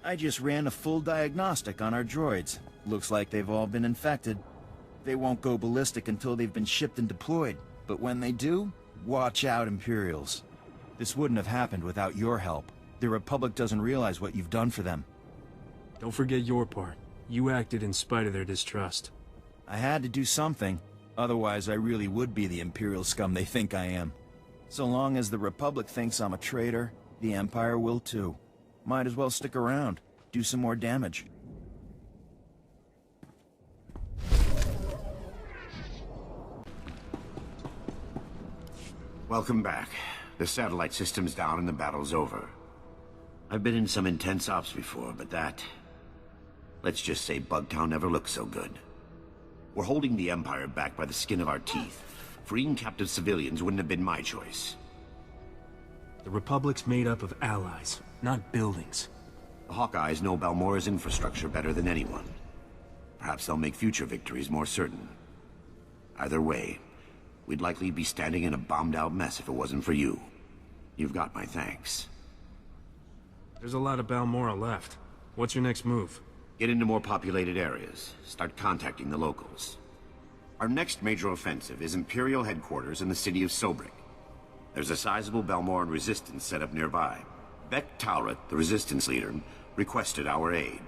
I just ran a full diagnostic on our droids. Looks like they've all been infected. They won't go ballistic until they've been shipped and deployed. But when they do, watch out, Imperials. This wouldn't have happened without your help. The Republic doesn't realize what you've done for them. Don't forget your part. You acted in spite of their distrust. I had to do something. Otherwise, I really would be the Imperial scum they think I am. So long as the Republic thinks I'm a traitor, the Empire will too. Might as well stick around, do some more damage. Welcome back. The satellite system's down and the battle's over. I've been in some intense ops before, but that... let's just say Bugtown never looked so good. We're holding the Empire back by the skin of our teeth. Freeing captive civilians wouldn't have been my choice. The Republic's made up of allies, not buildings. The Hawkeyes know Balmora's infrastructure better than anyone. Perhaps they'll make future victories more certain. Either way, we'd likely be standing in a bombed-out mess if it wasn't for you. You've got my thanks. There's a lot of Balmora left. What's your next move? Get into more populated areas. Start contacting the locals. Our next major offensive is Imperial headquarters in the city of Sobrik. There's a sizable Balmoran resistance set up nearby. Beck Tauret, the resistance leader, requested our aid,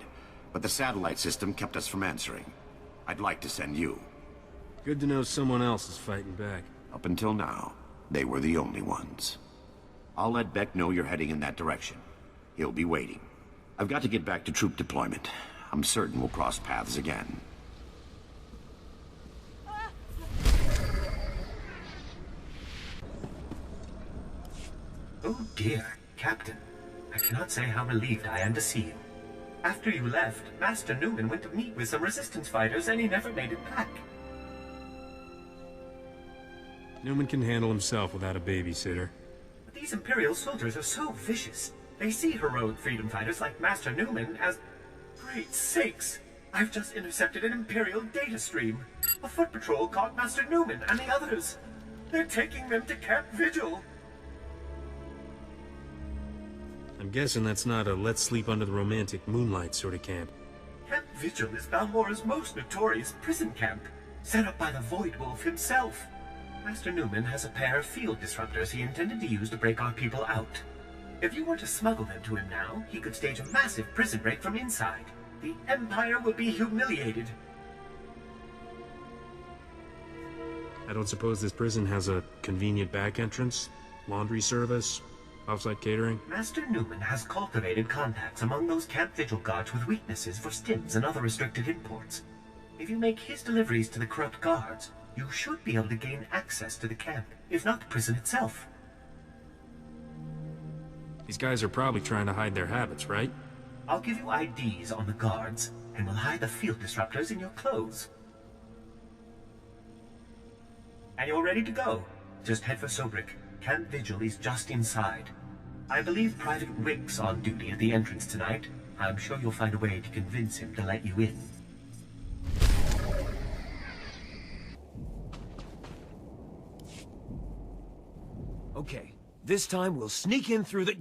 but the satellite system kept us from answering. I'd like to send you. Good to know someone else is fighting back. Up until now, they were the only ones. I'll let Beck know you're heading in that direction. He'll be waiting. I've got to get back to troop deployment. I'm certain we'll cross paths again. Oh dear, Captain. I cannot say how relieved I am to see you. After you left, Master Newman went to meet with some resistance fighters and he never made it back. Newman can handle himself without a babysitter. But these Imperial soldiers are so vicious. They see heroic freedom fighters like Master Newman as... Great sakes! I've just intercepted an Imperial data stream. A foot patrol caught Master Newman and the others. They're taking them to Camp Vigil. I'm guessing that's not a let's sleep under the romantic moonlight sort of camp. Camp Vigil is Balmora's most notorious prison camp, set up by the Void Wolf himself. Master Newman has a pair of field disruptors he intended to use to break our people out. If you were to smuggle them to him now, he could stage a massive prison break from inside. The Empire will be humiliated. I don't suppose this prison has a convenient back entrance? Laundry service? Offsite catering? Master Newman has cultivated contacts among those Camp Vigil guards with weaknesses for stims and other restricted imports. If you make his deliveries to the corrupt guards, you should be able to gain access to the camp, if not the prison itself. These guys are probably trying to hide their habits, right? I'll give you IDs on the guards, and we'll hide the field disruptors in your clothes. And you're ready to go. Just head for Sobrik. Camp Vigil is just inside. I believe Private Wick's on duty at the entrance tonight. I'm sure you'll find a way to convince him to let you in. Okay, this time we'll sneak in through the...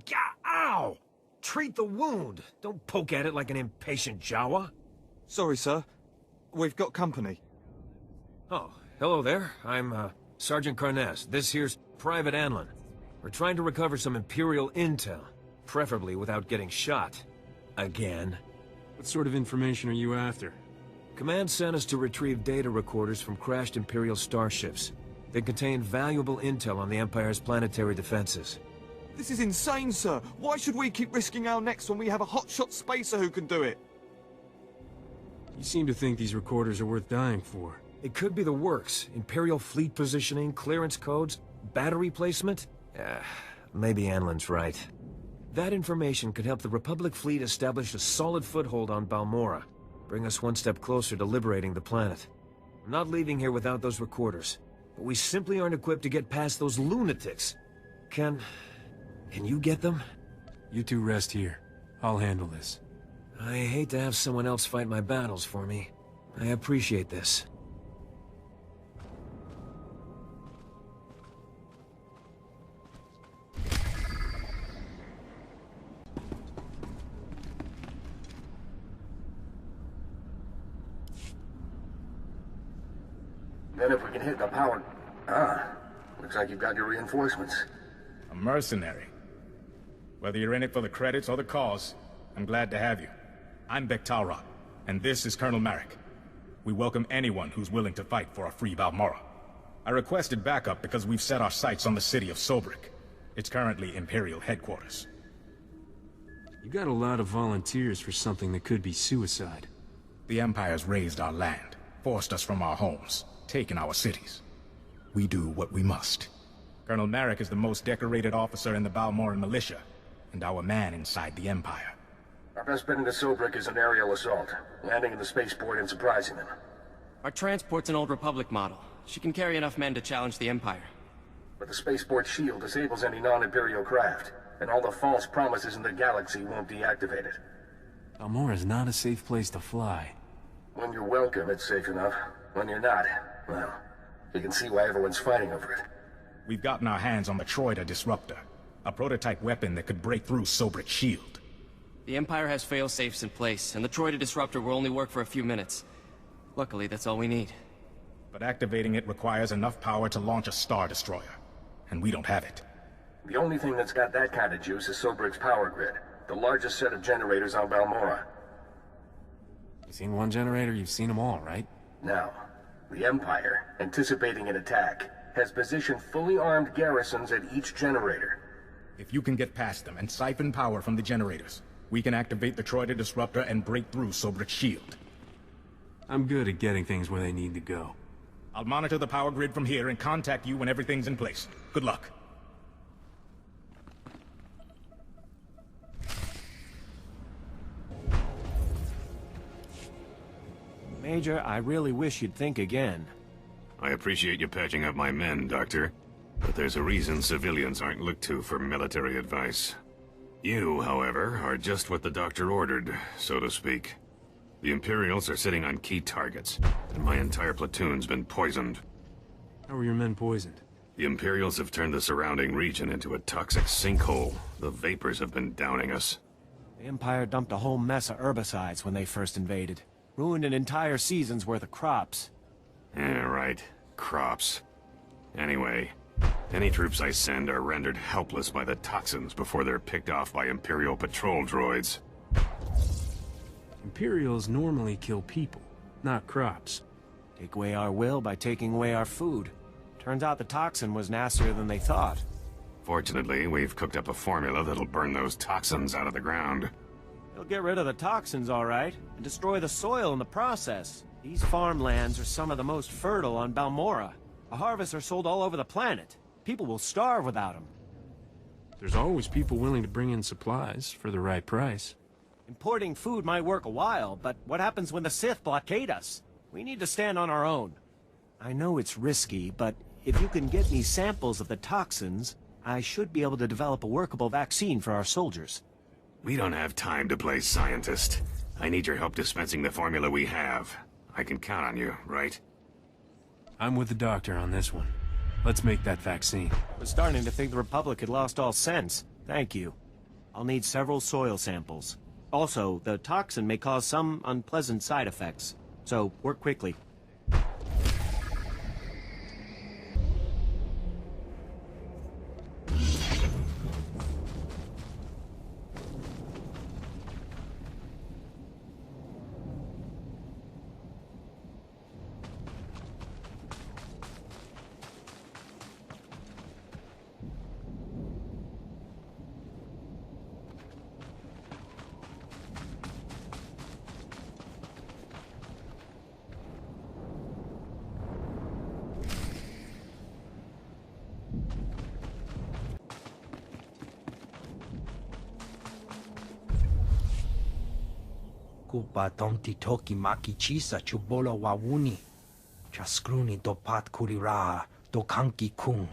Ow! Treat the wound. Don't poke at it like an impatient Jawa. Sorry, sir. We've got company. Oh, hello there. I'm, Sergeant Carnes. This here's Private Anlin. We're trying to recover some Imperial intel, preferably without getting shot. Again. What sort of information are you after? Command sent us to retrieve data recorders from crashed Imperial starships. They contain valuable intel on the Empire's planetary defenses. This is insane, sir. Why should we keep risking our necks when we have a hotshot spacer who can do it? You seem to think these recorders are worth dying for. It could be the works. Imperial fleet positioning, clearance codes, battery placement. Maybe Anlin's right. That information could help the Republic fleet establish a solid foothold on Balmora. Bring us one step closer to liberating the planet. I'm not leaving here without those recorders. But we simply aren't equipped to get past those lunatics. Can you get them? You two rest here. I'll handle this. I hate to have someone else fight my battles for me. I appreciate this. Then if we can hit the power... Ah, looks like you've got your reinforcements. A mercenary. Whether you're in it for the credits or the cause, I'm glad to have you. I'm Bektalrot, and this is Colonel Marek. We welcome anyone who's willing to fight for a free Balmorra. I requested backup because we've set our sights on the city of Sobrik. It's currently Imperial headquarters. You got a lot of volunteers for something that could be suicide. The Empire's raised our land, forced us from our homes, taken our cities. We do what we must. Colonel Marek is the most decorated officer in the Balmoran militia, and our man inside the Empire. Our best bet into Sobrik is an aerial assault, landing in the spaceport and surprising them. Our transport's an old Republic model. She can carry enough men to challenge the Empire. But the spaceport shield disables any non-Imperial craft, and all the false promises in the galaxy won't deactivate it. Balmora's not a safe place to fly. When you're welcome, it's safe enough. When you're not, well, you can see why everyone's fighting over it. We've gotten our hands on the Troida Disruptor, a prototype weapon that could break through Sobrik's shield. The Empire has fail-safes in place, and the Troida Disruptor will only work for a few minutes. Luckily, that's all we need. But activating it requires enough power to launch a Star Destroyer, and we don't have it. The only thing that's got that kind of juice is Sobrik's power grid, the largest set of generators on Balmorra. You've seen one generator, you've seen them all, right? Now, the Empire, anticipating an attack, has positioned fully armed garrisons at each generator. If you can get past them and siphon power from the generators, we can activate the Troida Disruptor and break through Sobrik's shield. I'm good at getting things where they need to go. I'll monitor the power grid from here and contact you when everything's in place. Good luck. Major, I really wish you'd think again. I appreciate you patching up my men, Doctor. But there's a reason civilians aren't looked to for military advice. You, however, are just what the Doctor ordered, so to speak. The Imperials are sitting on key targets, and my entire platoon's been poisoned. How were your men poisoned? The Imperials have turned the surrounding region into a toxic sinkhole. The vapors have been downing us. The Empire dumped a whole mess of herbicides when they first invaded. Ruined an entire season's worth of crops. Yeah, right. Crops. Anyway, any troops I send are rendered helpless by the toxins before they're picked off by Imperial patrol droids. Imperials normally kill people, not crops. Take away our will by taking away our food. Turns out the toxin was nastier than they thought. Fortunately, we've cooked up a formula that'll burn those toxins out of the ground. It'll get rid of the toxins, all right, and destroy the soil in the process. These farmlands are some of the most fertile on Balmorra. The harvests are sold all over the planet. People will starve without them. There's always people willing to bring in supplies for the right price. Importing food might work a while, but what happens when the Sith blockade us? We need to stand on our own. I know it's risky, but if you can get me samples of the toxins, I should be able to develop a workable vaccine for our soldiers. We don't have time to play scientist. I need your help dispensing the formula we have. I can count on you, right? I'm with the Doctor on this one. Let's make that vaccine. We're starting to think the Republic had lost all sense. Thank you. I'll need several soil samples. Also, the toxin may cause some unpleasant side effects, so work quickly. Kupa tonti toki maki chisa chubola wawuni. Chaskruni dopat kurira dokanki kung.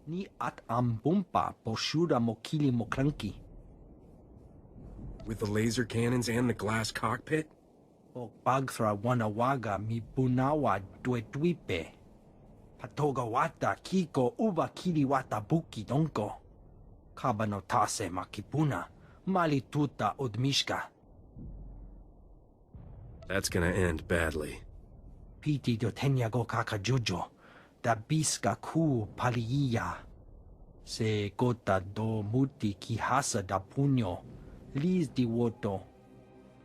Ni at ambumpa boshura mokili mokranki. With the laser cannons and the glass cockpit? O bagthra wanawaga mi bunawa duetwipe. Patoga wata kiko uba kili wata buki donko. Kabanotase makipuna, malituta odmishka. That's gonna end badly. Piti do tenyago kakajojo, da biska ku paliya. Se gota do muti kihasa da puño, lis di woto.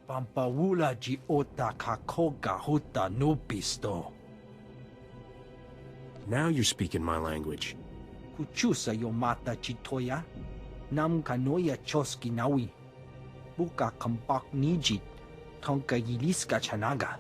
Pampawula ji ota kakoga huta nupisto. Now you're speaking my language. Kuchusa yo mata chitoya, nam kanoya choski nawi. Buka kampak nijit, tonka yiliska chanaga.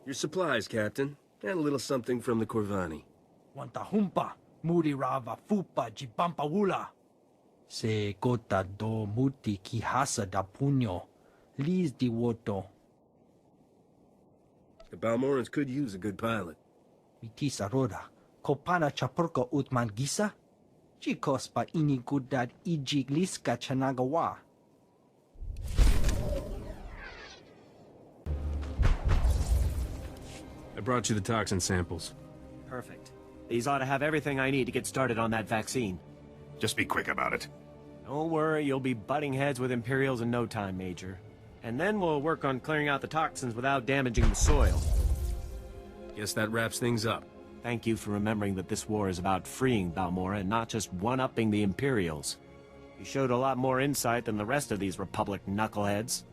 Your supplies, Captain, and a little something from the Corvani. Wanta humpa, muri rava fupa jipampawula. Se gota do muti kihasa da puño, lis di woto. The Balmorans could use a good pilot. Mitisa roda, kopana chapurko utman gisa? Chikos pa ini gudad ijig liska chanagawa. I brought you the toxin samples. Perfect. These ought to have everything I need to get started on that vaccine. Just be quick about it. Don't worry, you'll be butting heads with Imperials in no time, Major. And then we'll work on clearing out the toxins without damaging the soil. Guess that wraps things up. Thank you for remembering that this war is about freeing Balmora and not just one-upping the Imperials. You showed a lot more insight than the rest of these Republic knuckleheads.